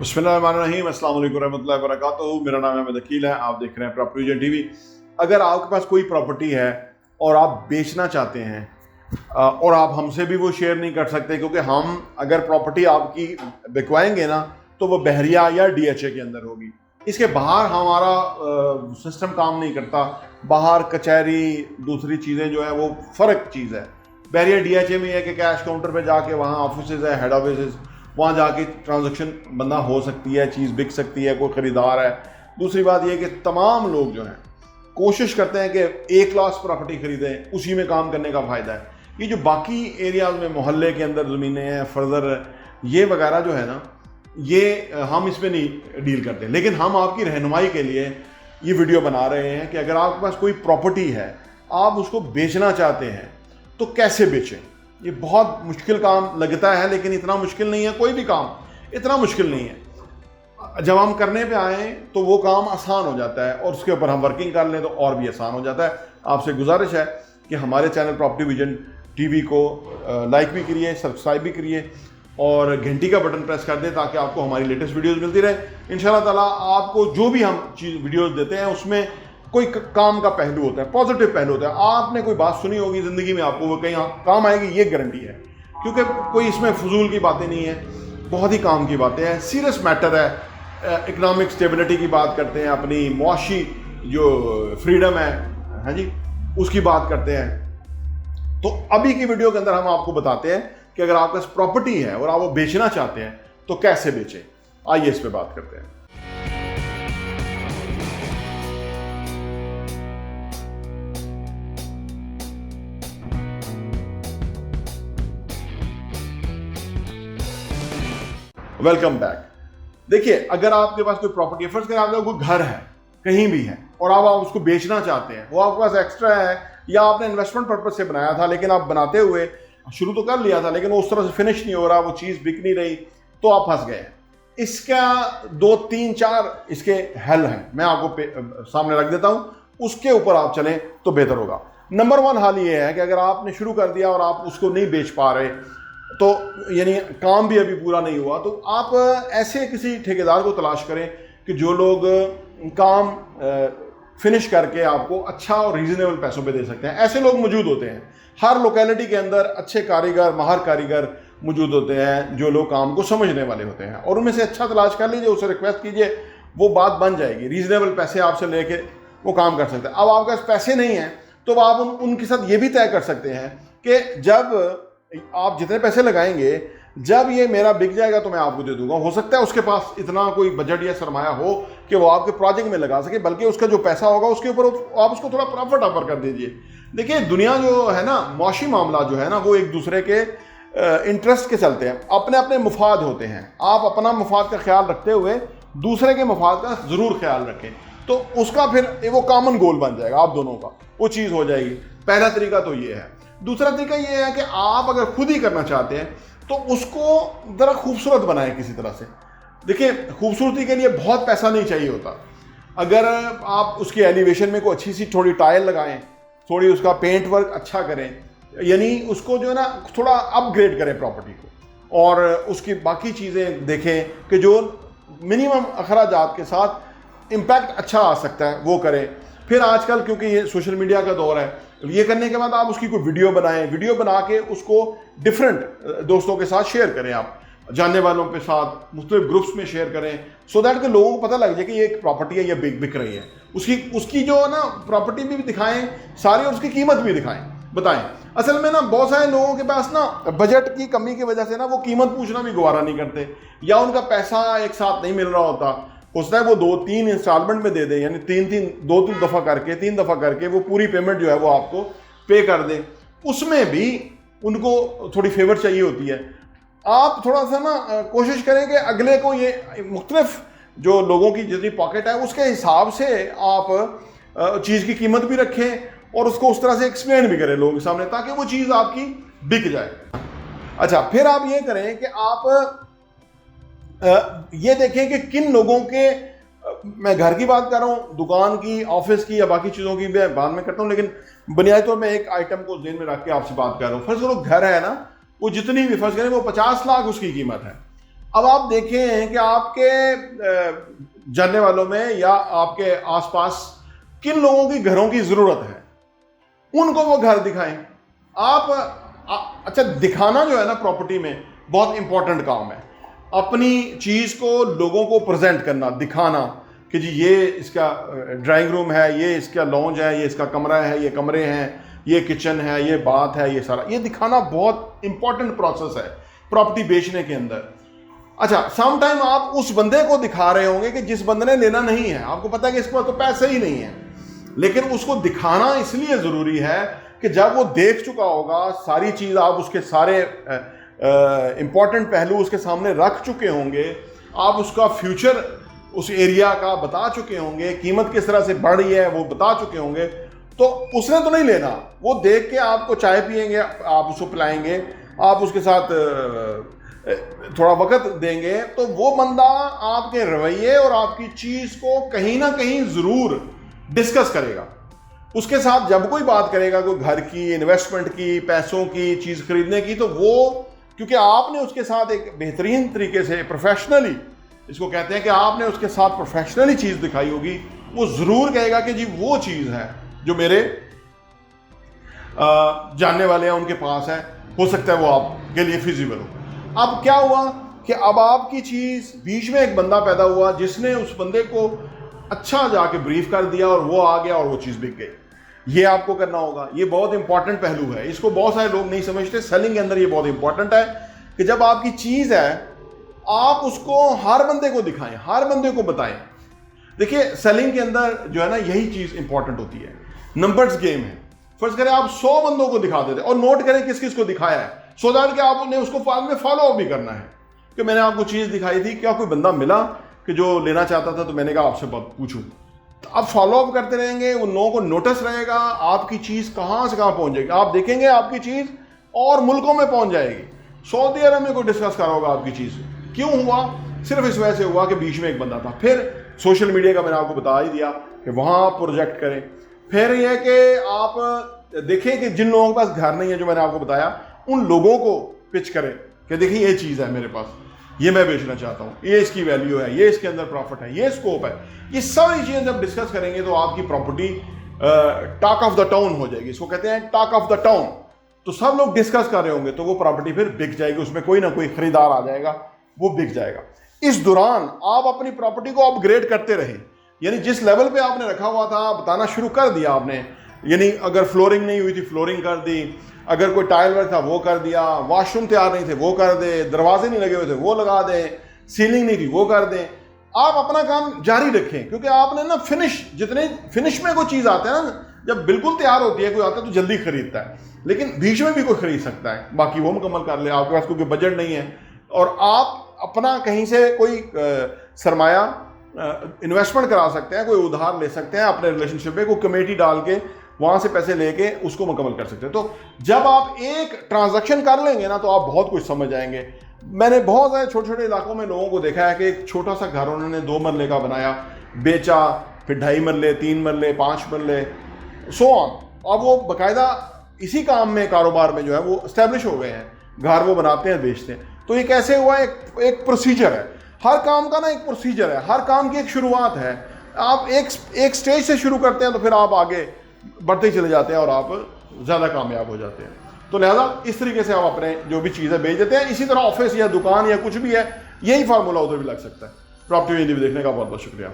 बिस्मिल्लाहिर्रहमानिर्रहीम, अस्सलाम वालेकुम रहमतुल्लाहि व बरकातुहू। मेरा नाम है अकील है, आप देख रहे हैं प्रॉपर्टी विजन टीवी। अगर आपके पास कोई प्रॉपर्टी है और आप बेचना चाहते हैं और आप हमसे भी वो शेयर नहीं कर सकते, क्योंकि हम अगर प्रॉपर्टी आपकी बिकवाएंगे ना तो वो बहरिया या डीएचए के अंदर होगी। इसके बाहर हमारा सिस्टम काम नहीं करता। बाहर कचहरी दूसरी चीज़ें जो है वो फ़र्क चीज़ है। बहरिया डीएचए में है कि कैश काउंटर पे जाके वहाँ ऑफिस है, हेड ऑफिस, वहाँ जाके ट्रांजैक्शन बंदा हो सकती है, चीज़ बिक सकती है, कोई ख़रीदार है। दूसरी बात यह कि तमाम लोग जो हैं कोशिश करते हैं कि ए क्लास प्रॉपर्टी ख़रीदें, उसी में काम करने का फ़ायदा है। ये जो बाकी एरियाज़ में मोहल्ले के अंदर ज़मीनें हैं, फर्दर ये वगैरह जो है ना, ये हम इसमें नहीं डील करते। लेकिन हम आपकी रहनुमाई के लिए ये वीडियो बना रहे हैं कि अगर आपके पास कोई प्रॉपर्टी है, आप उसको बेचना चाहते हैं तो कैसे बेचें। ये बहुत मुश्किल काम लगता है, लेकिन इतना मुश्किल नहीं है। कोई भी काम इतना मुश्किल नहीं है। जब हम करने पे आए तो वो काम आसान हो जाता है, और उसके ऊपर हम वर्किंग कर लें तो और भी आसान हो जाता है। आपसे गुजारिश है कि हमारे चैनल प्रॉपर्टी विजन टीवी को लाइक भी करिए, सब्सक्राइब भी करिए और घंटी का बटन प्रेस कर दें ताकि आपको हमारी लेटेस्ट वीडियोज़ मिलती रहे। इंशाल्लाह ताला आपको जो भी हम वीडियोज़ देते हैं उसमें कोई काम का पहलू होता है, पॉजिटिव पहलू होता है। आपने कोई बात सुनी होगी ज़िंदगी में, आपको वो कहीं काम आएगी, ये गारंटी है। क्योंकि कोई इसमें फजूल की बातें नहीं है, बहुत ही काम की बातें हैं, सीरियस मैटर है। इकनॉमिक स्टेबिलिटी की बात करते हैं, अपनी मुआशी जो फ्रीडम है, हाँ जी, उसकी बात करते हैं। तो अभी की वीडियो के अंदर हम आपको बताते हैं कि अगर आपके पास प्रॉपर्टी है और आप वो बेचना चाहते हैं तो कैसे बेचें। आइए इस पर बात करते हैं। Welcome back. देखिए, अगर आपके पास कोई प्रॉपर्टी है, फर्स्ट करें आपका कोई घर है कहीं भी है और आप उसको बेचना चाहते हैं, वो आपके पास एक्स्ट्रा है या आपने इन्वेस्टमेंट पर्पज से बनाया था, लेकिन आप बनाते हुए शुरू तो कर लिया था लेकिन वो उस तरह से फिनिश नहीं हो रहा, वो चीज़ बिक नहीं रही, तो आप फंस गए। इसका 2 3 4 इसके हल हैं, मैं आपको सामने रख देता हूँ, उसके ऊपर आप चलें तो बेहतर होगा। नंबर 1 हाल ये है कि अगर आपने शुरू कर दिया और आप उसको नहीं बेच पा रहे, तो यानी काम भी अभी पूरा नहीं हुआ, तो आप ऐसे किसी ठेकेदार को तलाश करें कि जो लोग काम फिनिश करके आपको अच्छा और रीजनेबल पैसों पे दे सकते हैं। ऐसे लोग मौजूद होते हैं हर लोकेलिटी के अंदर। अच्छे कारीगर, माहिर कारीगर मौजूद होते हैं जो लोग काम को समझने वाले होते हैं, और उनमें से अच्छा तलाश कर लीजिए, उससे रिक्वेस्ट कीजिए, वो बात बन जाएगी। रीजनेबल पैसे आपसे लेके वो काम कर सकते हैं। अब आपके पास पैसे नहीं हैं तो आप उनके साथ ये भी तय कर सकते हैं कि जब आप जितने पैसे लगाएंगे, जब ये मेरा बिक जाएगा तो मैं आपको दे दूंगा। हो सकता है उसके पास इतना कोई बजट या सरमाया हो कि वो आपके प्रोजेक्ट में लगा सके, बल्कि उसका जो पैसा होगा उसके ऊपर आप उसको थोड़ा प्रॉफिट ऑफर कर दीजिए। देखिए, दुनिया जो है ना, मौशी मामला जो है ना, वो एक दूसरे के इंटरेस्ट के चलते हैं, अपने अपने मुफाद होते हैं। आप अपना मुफाद का ख्याल रखते हुए दूसरे के मुफाद का ज़रूर ख्याल रखें, तो उसका फिर वो कॉमन गोल बन जाएगा आप दोनों का, वो चीज़ हो जाएगी। पहला तरीका तो ये है। दूसरा तरीका ये है कि आप अगर खुद ही करना चाहते हैं तो उसको ज़रा खूबसूरत बनाएं किसी तरह से। देखिए, खूबसूरती के लिए बहुत पैसा नहीं चाहिए होता। अगर आप उसकी एलिवेशन में कोई अच्छी सी थोड़ी टाइल लगाएं, थोड़ी उसका पेंट वर्क अच्छा करें, यानी उसको जो है ना थोड़ा अपग्रेड करें प्रॉपर्टी को, और उसकी बाकी चीज़ें देखें कि जो मिनिमम अखराजात के साथ इम्पैक्ट अच्छा आ सकता है वो करें। फिर आजकल क्योंकि ये सोशल मीडिया का दौर है, ये करने के बाद आप उसकी कोई वीडियो बनाएं, वीडियो बना के उसको डिफरेंट दोस्तों के साथ शेयर करें, आप जानने वालों के साथ मुख्तलिफ ग्रुप्स में शेयर करें, सो दैट कि लोगों को पता लग जाए कि ये एक प्रॉपर्टी है, ये बिक रही है। उसकी जो ना प्रॉपर्टी भी दिखाएं सारी, और उसकी कीमत भी दिखाएं, बताएं। असल में ना बहुत सारे लोगों के पास ना बजट की कमी की वजह से ना वो कीमत पूछना भी गवारा नहीं करते, या उनका पैसा एक साथ नहीं मिल रहा होता। उसने वो 2-3 इंस्टॉलमेंट में दे दे, यानी 2-3 दफ़ा करके 3 दफ़ा करके वो पूरी पेमेंट जो है वो आपको पे कर दे। उसमें भी उनको थोड़ी फेवर चाहिए होती है। आप थोड़ा सा ना कोशिश करें कि अगले को ये मुख्तलिफ जो लोगों की जितनी पॉकेट है उसके हिसाब से आप चीज़ की कीमत भी रखें और उसको उस तरह से एक्सप्लेन भी करें लोगों के सामने, ताकि वो चीज़ आपकी बिक जाए। अच्छा, फिर आप ये करें कि आप ये देखें कि किन लोगों के, मैं घर की बात कर रहा हूँ, दुकान की, ऑफिस की या बाकी चीज़ों की भी बाद में करता हूँ, लेकिन बुनियादी तौर में एक आइटम को ध्यान में रख के आपसे बात कर रहा हूँ। फर्स्ट करो, घर है ना, वो जितनी भी फर्स्ट करें वो 50 लाख उसकी कीमत है। अब आप देखें कि आपके जानने वालों में या आपके आसपास किन लोगों की घरों की जरूरत है, उनको वो घर दिखाएं। अच्छा, दिखाना जो है ना प्रॉपर्टी में बहुत इंपॉर्टेंट काम है। अपनी चीज को लोगों को प्रेजेंट करना, दिखाना कि जी ये इसका ड्राइंग रूम है, ये इसका लॉन्ज है, ये इसका कमरा है, ये कमरे हैं, ये किचन है, ये बाथ है, ये सारा ये दिखाना बहुत इंपॉर्टेंट प्रोसेस है प्रॉपर्टी बेचने के अंदर। अच्छा, सम टाइम आप उस बंदे को दिखा रहे होंगे कि जिस बंदे ने लेना नहीं है, आपको पता है कि इसके पास तो पैसे ही नहीं है, लेकिन उसको दिखाना इसलिए जरूरी है कि जब वो देख चुका होगा सारी चीज, आप उसके सारे इंपॉर्टेंट पहलू उसके सामने रख चुके होंगे, आप उसका फ्यूचर उस एरिया का बता चुके होंगे, कीमत किस तरह से बढ़ रही है वो बता चुके होंगे, तो उसने तो नहीं लेना। वो देख के आपको चाय पिएंगे, आप उसको पिलाएंगे, आप उसके साथ थोड़ा वक्त देंगे, तो वो बंदा आपके रवैये और आपकी चीज को कहीं ना कहीं जरूर डिस्कस करेगा। उसके साथ जब कोई बात करेगा, कोई घर की, इन्वेस्टमेंट की, पैसों की, चीज खरीदने की, तो वो क्योंकि आपने उसके साथ एक बेहतरीन तरीके से प्रोफेशनली, इसको कहते हैं कि आपने उसके साथ प्रोफेशनली चीज दिखाई होगी, वो जरूर कहेगा कि जी वो चीज है जो मेरे जानने वाले हैं उनके पास है, हो सकता है वो आपके लिए फिजिबल हो। अब क्या हुआ कि अब आपकी चीज, बीच में एक बंदा पैदा हुआ जिसने उस बंदे को अच्छा जाके ब्रीफ कर दिया और वो आ गया और वो चीज बिक गई। ये आपको करना होगा, ये बहुत इंपॉर्टेंट पहलू है, इसको बहुत सारे लोग नहीं समझते। सेलिंग के अंदर ये बहुत इंपॉर्टेंट है कि जब आपकी चीज है आप उसको हर बंदे को दिखाएं, हर बंदे को बताएं। देखिए, सेलिंग के अंदर जो है ना यही चीज इंपॉर्टेंट होती है, नंबर्स गेम है। फर्ज करें आप 100 बंदों को दिखा देते और नोट करें किस किस को दिखाया है, सो दैट कि आपने उसको बाद में फॉलो अप भी करना है कि मैंने आपको चीज दिखाई थी, क्या कोई बंदा मिला कि जो लेना चाहता था, तो मैंने कहा आपसे पूछूं। तो आप फॉलो अप करते रहेंगे, उन लोगों को नोटिस रहेगा आपकी चीज कहां से कहां पहुंच जाएगी। आप देखेंगे आपकी चीज और मुल्कों में पहुंच जाएगी। सऊदी अरब में कोई डिस्कस कर होगा आपकी चीज, क्यों हुआ? सिर्फ इस वजह से हुआ कि बीच में एक बंदा था। फिर सोशल मीडिया का मैंने आपको बता ही दिया कि वहां आप प्रोजेक्ट करें। फिर यह कि आप देखें कि जिन लोगों के पास घर नहीं है, जो मैंने आपको बताया, उन लोगों को पिच करें कि देखिए ये चीज है मेरे पास, ये मैं बेचना चाहता हूँ, ये इसकी वैल्यू है, ये इसके अंदर प्रॉफिट है, ये स्कोप है। ये सारी चीजें जब डिस्कस करेंगे तो आपकी property talk of the town हो जाएगी। इसको कहते हैं टॉक ऑफ द टाउन। तो सब लोग डिस्कस कर रहे होंगे तो वो प्रॉपर्टी फिर बिक जाएगी, उसमें कोई ना कोई खरीदार आ जाएगा, वो बिक जाएगा। इस दौरान आप अपनी प्रॉपर्टी को अपग्रेड करते रहे, यानी जिस लेवल पे आपने रखा हुआ था बताना शुरू कर दिया आपने। यानी अगर फ्लोरिंग नहीं हुई थी फ्लोरिंग कर दी, अगर कोई टाइल वर्क था वो कर दिया, वॉशरूम तैयार नहीं थे वो कर दे, दरवाजे नहीं लगे हुए थे वो लगा दें, सीलिंग नहीं थी वो कर दें। आप अपना काम जारी रखें, क्योंकि आपने ना जितने फिनिश में कोई चीज आते हैं ना, जब बिल्कुल तैयार होती है कोई आता है तो जल्दी खरीदता है, लेकिन बीच में भी कोई खरीद सकता है, बाकी वो मुकम्मल कर ले। आपके पास क्योंकि बजट नहीं है और आप अपना कहीं से कोई सरमाया इन्वेस्टमेंट करा सकते हैं, कोई उधार ले सकते हैं अपने रिलेशनशिप में, कोई कमेटी डाल के वहां से पैसे लेके उसको मुकम्मल कर सकते हैं। तो जब आप एक ट्रांजैक्शन कर लेंगे ना तो आप बहुत कुछ समझ जाएंगे। मैंने बहुत सारे छोटे छोटे इलाकों में लोगों को देखा है कि एक छोटा सा घर उन्होंने 2 मरले का बनाया, बेचा, फिर 2.5 मरले, 3 मरले, 5 मरले, सो ऑन। अब वो बाकायदा इसी काम में, कारोबार में जो है वो स्टैब्लिश हो गए हैं, घर वो बनाते हैं, बेचते हैं। तो ये कैसे हुआ? एक प्रोसीजर है, हर काम का ना एक प्रोसीजर है, हर काम की एक शुरुआत है। आप एक स्टेज से शुरू करते हैं तो फिर आप आगे बढ़ते ही चले जाते हैं और आप ज़्यादा कामयाब हो जाते हैं। तो लिहाजा इस तरीके से आप अपने जो भी चीज़ें बेच देते हैं। इसी तरह ऑफिस या दुकान या कुछ भी है, यही फार्मूला उधर भी लग सकता है। प्रॉपर्टी वीडियो देखने का बहुत बहुत शुक्रिया।